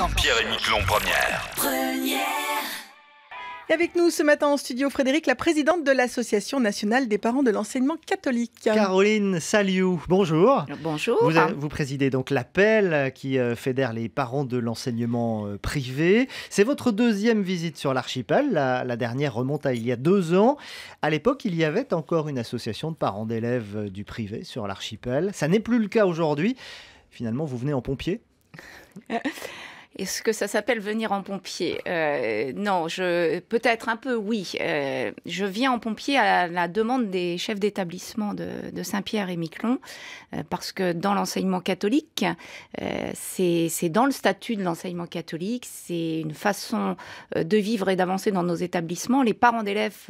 Saint-Pierre-et-Miquelon Première. Et avec nous ce matin en studio, Frédéric, la présidente de l'Association nationale des parents de l'enseignement catholique. Caroline Saliou, bonjour. Bonjour. Vous présidez donc l'APPEL qui fédère les parents de l'enseignement privé. C'est votre deuxième visite sur l'archipel. La dernière remonte à il y a 2 ans. À l'époque, il y avait encore une association de parents d'élèves du privé sur l'archipel. Ça n'est plus le cas aujourd'hui. Finalement, vous venez en pompier ? Est-ce que ça s'appelle venir en pompier ? Non, peut-être un peu, oui. Je viens en pompier à la demande des chefs d'établissement de Saint-Pierre-et-Miquelon, parce que dans l'enseignement catholique, c'est dans le statut de l'enseignement catholique, c'est une façon de vivre et d'avancer dans nos établissements. Les parents d'élèves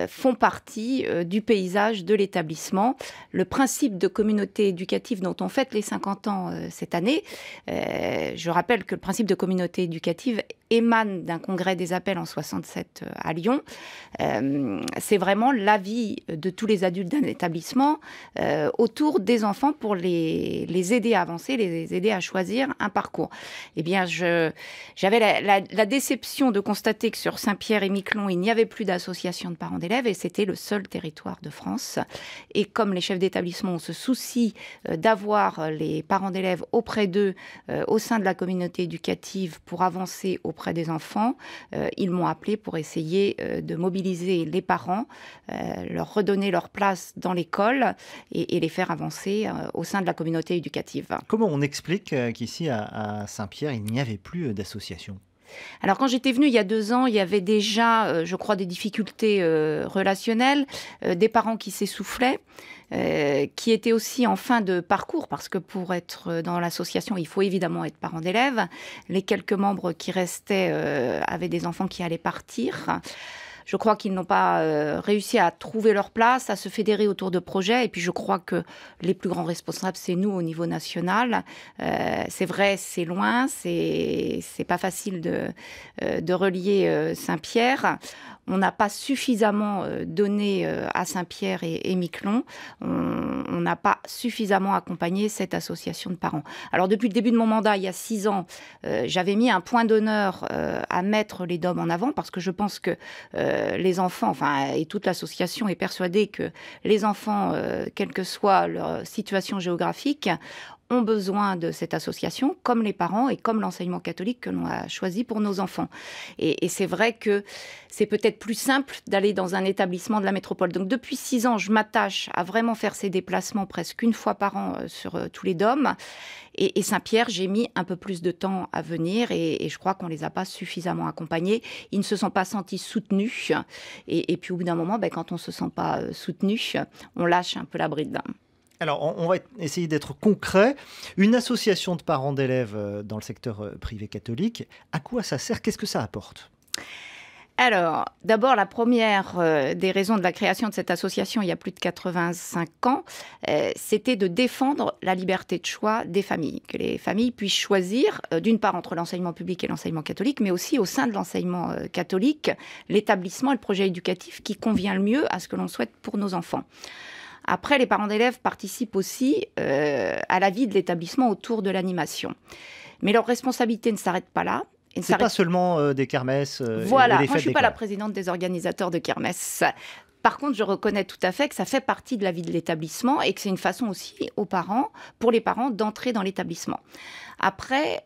font partie du paysage de l'établissement. Le principe de communauté éducative dont on fête les 50 ans cette année, je rappelle que le principe de communauté éducative émane d'un congrès des appels en 67 à Lyon. C'est vraiment l'avis de tous les adultes d'un établissement autour des enfants pour les aider à avancer, les aider à choisir un parcours. Eh bien, j'avais la déception de constater que sur Saint-Pierre-et-Miquelon, il n'y avait plus d'association de parents d'élèves et c'était le seul territoire de France. Et comme les chefs d'établissement ont ce souci d'avoir les parents d'élèves auprès d'eux au sein de la communauté éducative pour avancer auprès des enfants, ils m'ont appelé pour essayer de mobiliser les parents, leur redonner leur place dans l'école et les faire avancer au sein de la communauté éducative. Comment on explique qu'ici à Saint-Pierre, il n'y avait plus d'association ? Alors quand j'étais venue il y a 2 ans, il y avait déjà, je crois, des difficultés relationnelles, des parents qui s'essoufflaient, qui étaient aussi en fin de parcours, parce que pour être dans l'association, il faut évidemment être parent d'élèves. Les quelques membres qui restaient avaient des enfants qui allaient partir. Je crois qu'ils n'ont pas réussi à trouver leur place, à se fédérer autour de projets. Et puis je crois que les plus grands responsables, c'est nous au niveau national. C'est vrai, c'est loin, c'est pas facile de relier Saint-Pierre. On n'a pas suffisamment donné à Saint-Pierre et Miquelon. On n'a pas suffisamment accompagné cette association de parents. Alors depuis le début de mon mandat, il y a 6 ans, j'avais mis un point d'honneur à mettre les DOM en avant, parce que je pense que les enfants, et toute l'association est persuadée que les enfants, quelle que soit leur situation géographique, ont besoin de cette association, comme les parents et comme l'enseignement catholique que l'on a choisi pour nos enfants. Et c'est vrai que c'est peut-être plus simple d'aller dans un établissement de la métropole. Donc depuis 6 ans, je m'attache à vraiment faire ces déplacements presque une fois par an sur tous les DOM. Et Saint-Pierre, j'ai mis un peu plus de temps à venir et je crois qu'on ne les a pas suffisamment accompagnés. Ils ne se sont pas sentis soutenus. Et puis au bout d'un moment, quand on ne se sent pas soutenu, on lâche un peu la bride. Alors, on va essayer d'être concret. Une association de parents d'élèves dans le secteur privé catholique, à quoi ça sert ? Qu'est-ce que ça apporte ? Alors, d'abord, la première des raisons de la création de cette association il y a plus de 85 ans, c'était de défendre la liberté de choix des familles. Que les familles puissent choisir, d'une part, entre l'enseignement public et l'enseignement catholique, mais aussi au sein de l'enseignement catholique, l'établissement et le projet éducatif qui convient le mieux à ce que l'on souhaite pour nos enfants. Après, les parents d'élèves participent aussi à la vie de l'établissement autour de l'animation. Mais leur responsabilité ne s'arrête pas là. C'est pas seulement des kermesses voilà, et des fêtes moi je ne suis pas d'école. la présidente des organisateurs de kermesses. Par contre, je reconnais tout à fait que ça fait partie de la vie de l'établissement et que c'est une façon aussi pour les parents d'entrer dans l'établissement. Après,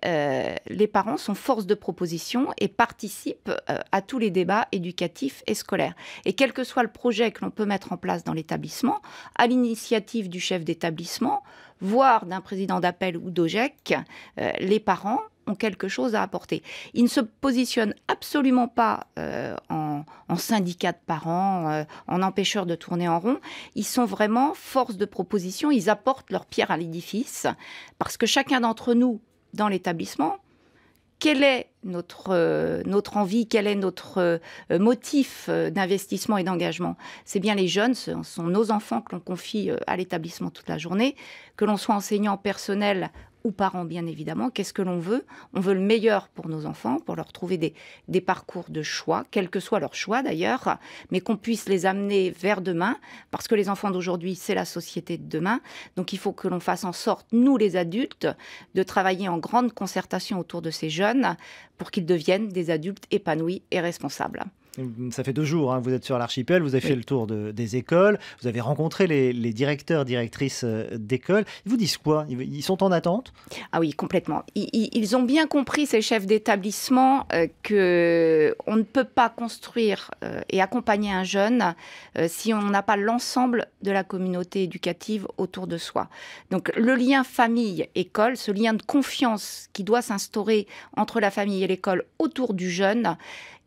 les parents sont force de proposition et participent à tous les débats éducatifs et scolaires. Et quel que soit le projet que l'on peut mettre en place dans l'établissement, à l'initiative du chef d'établissement, voire d'un président d'appel ou d'OGEC, les parents ont quelque chose à apporter. Ils ne se positionnent absolument pas en syndicat de parents, en empêcheurs de tourner en rond. Ils sont vraiment force de proposition, ils apportent leur pierre à l'édifice, parce que chacun d'entre nous, dans l'établissement, quelle est notre envie, quel est notre motif d'investissement et d'engagement ? C'est bien les jeunes, ce sont nos enfants que l'on confie à l'établissement toute la journée, que l'on soit enseignant personnel ou parents bien évidemment, qu'est-ce que l'on veut? On veut le meilleur pour nos enfants, pour leur trouver des parcours de choix, quel que soit leur choix d'ailleurs, mais qu'on puisse les amener vers demain, parce que les enfants d'aujourd'hui, c'est la société de demain. Donc il faut que l'on fasse en sorte, nous les adultes, de travailler en grande concertation autour de ces jeunes pour qu'ils deviennent des adultes épanouis et responsables. Ça fait 2 jours, hein, vous êtes sur l'archipel, vous avez fait le tour des écoles, vous avez rencontré les directeurs, directrices d'écoles. Ils vous disent quoi? Ils sont en attente? Ah oui, complètement. Ils ont bien compris, ces chefs d'établissement, qu'on ne peut pas construire et accompagner un jeune si on n'a pas l'ensemble de la communauté éducative autour de soi. Donc le lien famille-école, ce lien de confiance qui doit s'instaurer entre la famille et l'école autour du jeune,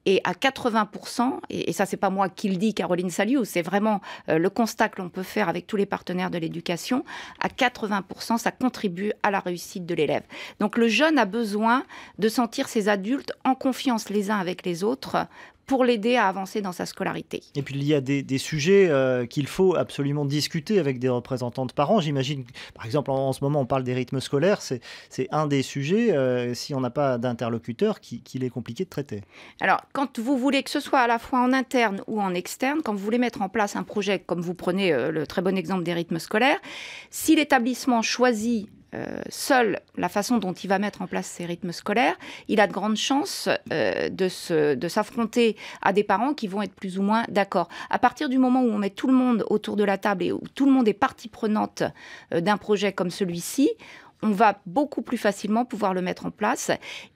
et à 80%, et ça c'est pas moi qui le dis, Caroline Saliou, c'est vraiment le constat que l'on peut faire avec tous les partenaires de l'éducation, à 80% ça contribue à la réussite de l'élève. Donc le jeune a besoin de sentir ses adultes en confiance les uns avec les autres pour l'aider à avancer dans sa scolarité. Et puis il y a des sujets qu'il faut absolument discuter avec des représentants de parents. J'imagine, par exemple, en ce moment on parle des rythmes scolaires, c'est un des sujets, si on n'a pas d'interlocuteur, qu'il est compliqué de traiter. Alors, quand vous voulez que ce soit à la fois en interne ou en externe, quand vous voulez mettre en place un projet, comme vous prenez le très bon exemple des rythmes scolaires, si l'établissement choisit seul la façon dont il va mettre en place ces rythmes scolaires, il a de grandes chances de s'affronter à des parents qui vont être plus ou moins d'accord. À partir du moment où on met tout le monde autour de la table et où tout le monde est partie prenante d'un projet comme celui-ci, on va beaucoup plus facilement pouvoir le mettre en place.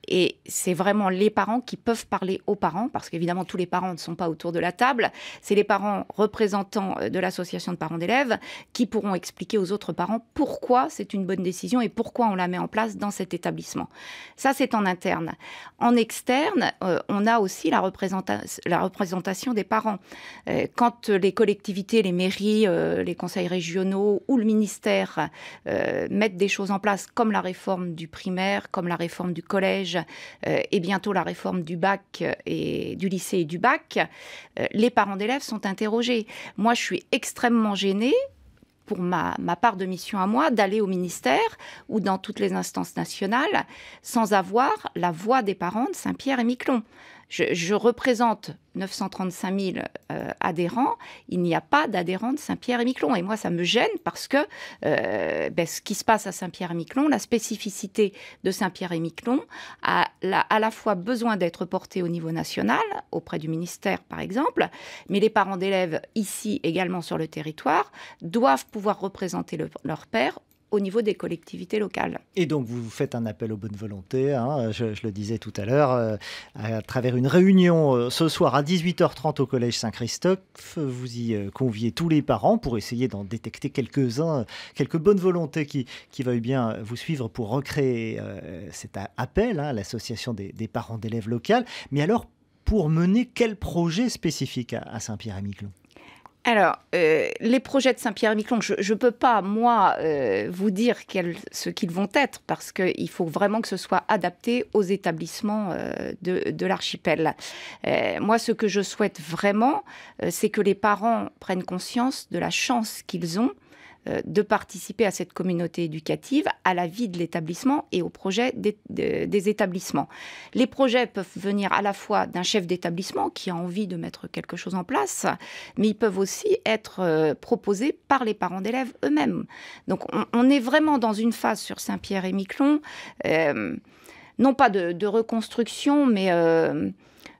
Et c'est vraiment les parents qui peuvent parler aux parents, parce qu'évidemment, tous les parents ne sont pas autour de la table. C'est les parents représentants de l'association de parents d'élèves qui pourront expliquer aux autres parents pourquoi c'est une bonne décision et pourquoi on la met en place dans cet établissement. Ça, c'est en interne. En externe, on a aussi la représentation des parents. Quand les collectivités, les mairies, les conseils régionaux ou le ministère mettent des choses en place, comme la réforme du primaire, comme la réforme du collège et bientôt la réforme du bac et du lycée et du bac, les parents d'élèves sont interrogés. Moi, je suis extrêmement gênée, pour ma part de mission à moi, d'aller au ministère ou dans toutes les instances nationales sans avoir la voix des parents de Saint-Pierre-et-Miquelon. Je représente 935 000 adhérents, il n'y a pas d'adhérents de Saint-Pierre-et-Miquelon. Et moi, ça me gêne parce que ce qui se passe à Saint-Pierre-et-Miquelon, la spécificité de Saint-Pierre-et-Miquelon a à la fois besoin d'être portée au niveau national, auprès du ministère par exemple, mais les parents d'élèves ici également sur le territoire doivent pouvoir représenter leur père au niveau des collectivités locales. Et donc, vous faites un appel aux bonnes volontés, hein, je le disais tout à l'heure, à travers une réunion ce soir à 18h30 au Collège Saint-Christophe. Vous y conviez tous les parents pour essayer d'en détecter quelques-uns, quelques bonnes volontés qui veuillent bien vous suivre pour recréer cet appel à l'association des parents d'élèves locales. Mais alors, pour mener quel projet spécifique à Saint-Pierre-et-Miquelon ? Alors, les projets de Saint-Pierre-et-Miquelon, je ne peux pas, moi, vous dire ce qu'ils vont être, parce qu'il faut vraiment que ce soit adapté aux établissements de l'archipel. Moi, ce que je souhaite vraiment, c'est que les parents prennent conscience de la chance qu'ils ont de participer à cette communauté éducative, à la vie de l'établissement et au projet des établissements. Les projets peuvent venir à la fois d'un chef d'établissement qui a envie de mettre quelque chose en place, mais ils peuvent aussi être proposés par les parents d'élèves eux-mêmes. Donc on est vraiment dans une phase sur Saint-Pierre-et-Miquelon, non pas de reconstruction, mais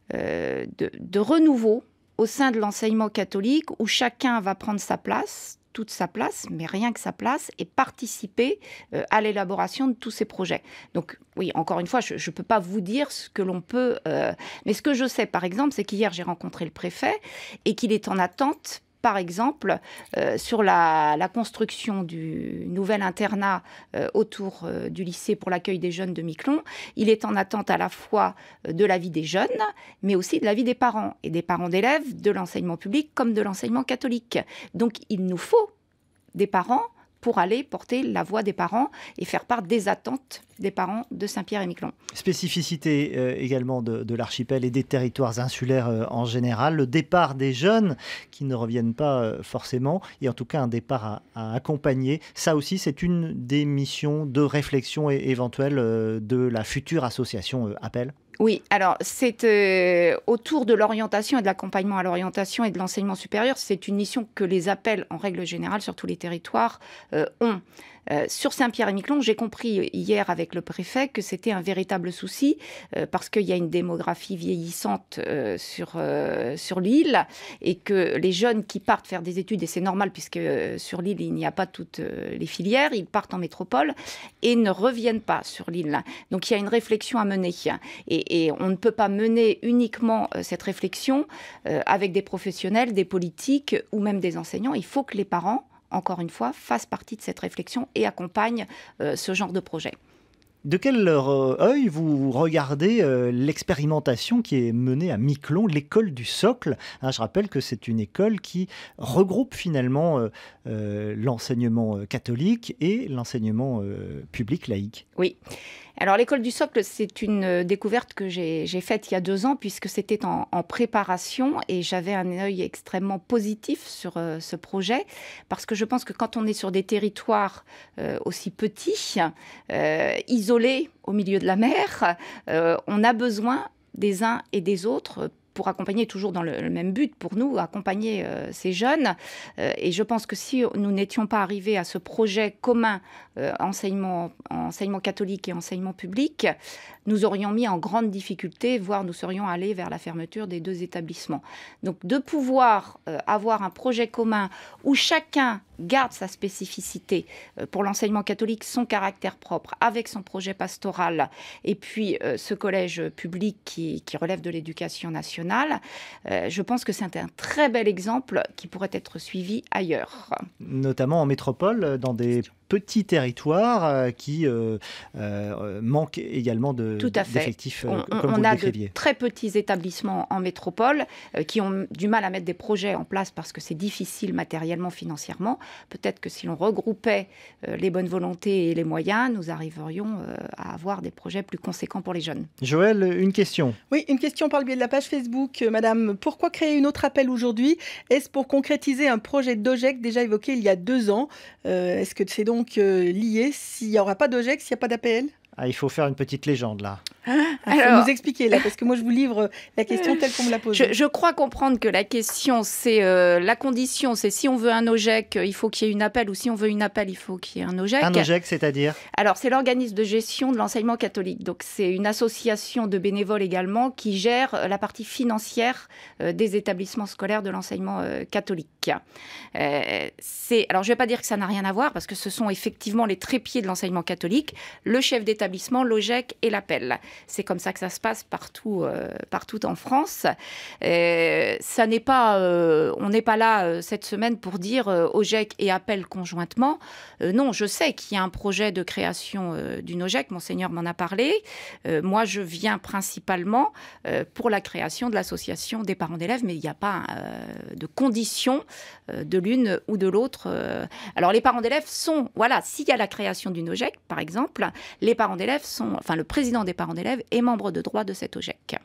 de renouveau au sein de l'enseignement catholique, où chacun va prendre sa place, toute sa place, mais rien que sa place, et participer à l'élaboration de tous ces projets. Donc oui, encore une fois, je ne peux pas vous dire ce que l'on peut... mais ce que je sais, par exemple, c'est qu'hier, j'ai rencontré le préfet et qu'il est en attente, par exemple, sur la construction du nouvel internat autour du lycée pour l'accueil des jeunes de Miquelon. Il est en attente à la fois de l'avis des jeunes, mais aussi de l'avis des parents, et des parents d'élèves de l'enseignement public comme de l'enseignement catholique. Donc, il nous faut des parents pour aller porter la voix des parents et faire part des attentes des parents de Saint-Pierre-et-Miquelon. Spécificité également de l'archipel et des territoires insulaires en général, le départ des jeunes qui ne reviennent pas forcément, et en tout cas un départ à accompagner. Ça aussi, c'est une des missions de réflexion éventuelle de la future association Appel. Oui, alors c'est autour de l'orientation et de l'accompagnement à l'orientation et de l'enseignement supérieur. C'est une mission que les appels, en règle générale, sur tous les territoires, ont. Sur Saint-Pierre-et-Miquelon, j'ai compris hier avec le préfet que c'était un véritable souci parce qu'il y a une démographie vieillissante sur l'île et que les jeunes qui partent faire des études, et c'est normal puisque sur l'île il n'y a pas toutes les filières, ils partent en métropole et ne reviennent pas sur l'île. Donc il y a une réflexion à mener et on ne peut pas mener uniquement cette réflexion avec des professionnels, des politiques ou même des enseignants. Il faut que les parents, encore une fois, fassent partie de cette réflexion et accompagnent ce genre de projet. De quel œil vous regardez l'expérimentation qui est menée à Miquelon, l'école du socle? Je rappelle que c'est une école qui regroupe finalement l'enseignement catholique et l'enseignement public laïque. Oui. Alors l'école du socle, c'est une découverte que j'ai faite il y a 2 ans puisque c'était en préparation et j'avais un œil extrêmement positif sur ce projet parce que je pense que quand on est sur des territoires aussi petits, isolés au milieu de la mer, on a besoin des uns et des autres pour accompagner, toujours dans le même but pour nous, accompagner ces jeunes. Et je pense que si nous n'étions pas arrivés à ce projet commun enseignement catholique et enseignement public, nous aurions mis en grande difficulté, voire nous serions allés vers la fermeture des 2 établissements. Donc de pouvoir avoir un projet commun où chacun garde sa spécificité pour l'enseignement catholique, son caractère propre, avec son projet pastoral, et puis ce collège public qui relève de l'éducation nationale, je pense que c'est un très bel exemple qui pourrait être suivi ailleurs. Notamment en métropole, dans des petits territoires qui manquent également d'effectifs, comme vous le décriviez. On a de très petits établissements en métropole qui ont du mal à mettre des projets en place parce que c'est difficile matériellement, financièrement. Peut-être que si l'on regroupait les bonnes volontés et les moyens, nous arriverions à avoir des projets plus conséquents pour les jeunes. Joël, une question. Oui, une question par le biais de la page Facebook. Madame, pourquoi créer une autre appel aujourd'hui? Est-ce pour concrétiser un projet d'OGEC déjà évoqué il y a 2 ans? Est-ce que c'est donc lié s'il n'y aura pas d'OGEC, s'il n'y a pas d'APL? Il faut faire une petite légende là. Il faut nous expliquer là, parce que moi je vous livre la question telle qu'on me l'a posée. Je crois comprendre que la question, c'est la condition, c'est si on veut un OGEC, il faut qu'il y ait une appel, ou si on veut une appel, il faut qu'il y ait un OGEC. Un OGEC, c'est-à-dire? Alors, c'est l'organisme de gestion de l'enseignement catholique. Donc, c'est une association de bénévoles également qui gère la partie financière des établissements scolaires de l'enseignement catholique. Alors, je ne vais pas dire que ça n'a rien à voir, parce que ce sont effectivement les trépieds de l'enseignement catholique, le chef d'établissement, l'OGEC et l'appel. C'est comme ça que ça se passe partout en France. Ça n'est pas, on n'est pas là cette semaine pour dire OGEC et appel conjointement. Non, je sais qu'il y a un projet de création d'une OGEC. Monseigneur m'en a parlé. Moi, je viens principalement pour la création de l'association des parents d'élèves, mais il n'y a pas de condition de l'une ou de l'autre. Alors, les parents d'élèves sont, voilà, s'il y a la création d'une OGEC, par exemple, les parents d'élèves sont, enfin, le président des parents d'élèves est membre de droit de cette OGEC.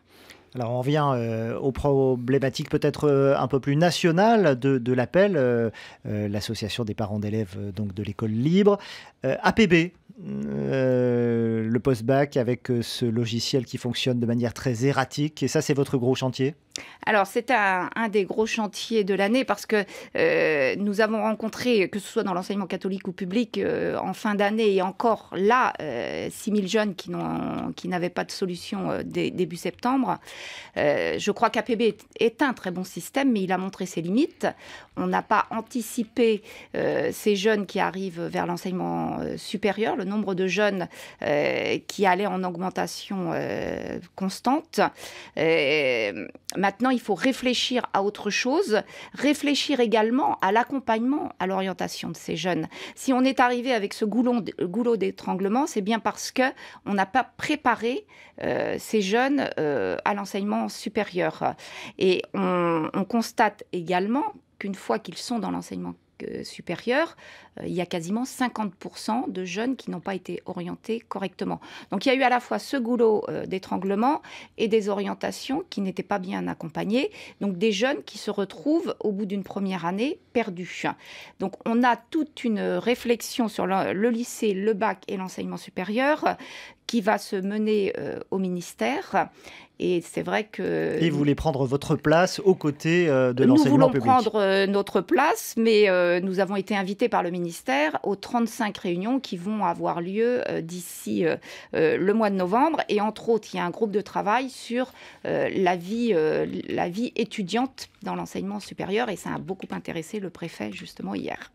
Alors on revient aux problématiques peut-être un peu plus nationales de l'appel, l'association des parents d'élèves donc de l'école libre, APB, le post-bac avec ce logiciel qui fonctionne de manière très erratique, et ça c'est votre gros chantier? Alors, c'est un des gros chantiers de l'année parce que nous avons rencontré, que ce soit dans l'enseignement catholique ou public, en fin d'année et encore là, 6000 jeunes qui n'avaient pas de solution début septembre. Je crois qu'APB est un très bon système, mais il a montré ses limites. On n'a pas anticipé ces jeunes qui arrivent vers l'enseignement supérieur, le nombre de jeunes qui allaient en augmentation constante. Maintenant, il faut réfléchir à autre chose, réfléchir également à l'accompagnement, à l'orientation de ces jeunes. Si on est arrivé avec ce goulot d'étranglement, c'est bien parce qu'on n'a pas préparé ces jeunes à l'enseignement supérieur. Et on constate également qu'une fois qu'ils sont dans l'enseignement supérieur, il y a quasiment 50% de jeunes qui n'ont pas été orientés correctement. Donc il y a eu à la fois ce goulot d'étranglement et des orientations qui n'étaient pas bien accompagnées. Donc des jeunes qui se retrouvent au bout d'une première année perdus. Donc on a toute une réflexion sur le lycée, le bac et l'enseignement supérieur qui va se mener au ministère. Et c'est vrai que... Et vous voulez prendre votre place aux côtés de l'enseignement public. Nous voulons prendre notre place, mais nous avons été invités par le ministère aux 35 réunions qui vont avoir lieu d'ici le mois de novembre. Et entre autres, il y a un groupe de travail sur la vie étudiante dans l'enseignement supérieur. Et ça a beaucoup intéressé le préfet, justement, hier.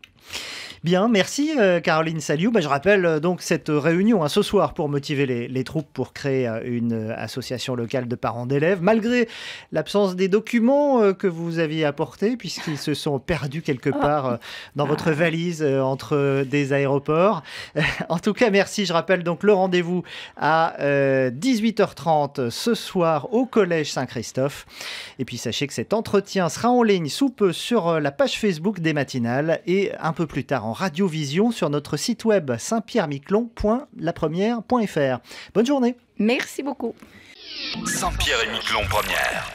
Bien, merci Caroline Saliou. Je rappelle donc cette réunion ce soir pour motiver les troupes pour créer une association locale de parents d'élèves, malgré l'absence des documents que vous aviez apportés, puisqu'ils se sont perdus quelque part dans votre valise entre des aéroports. En tout cas, merci. Je rappelle donc le rendez-vous à 18h30 ce soir au Collège Saint-Christophe. Et puis sachez que cet entretien sera en ligne sous peu sur la page Facebook des matinales et un peu plus tard en radiovision sur notre site web saintpierre-miquelon.lapremière.fr. Bonne journée. Merci beaucoup. Saint-Pierre et Miquelon première.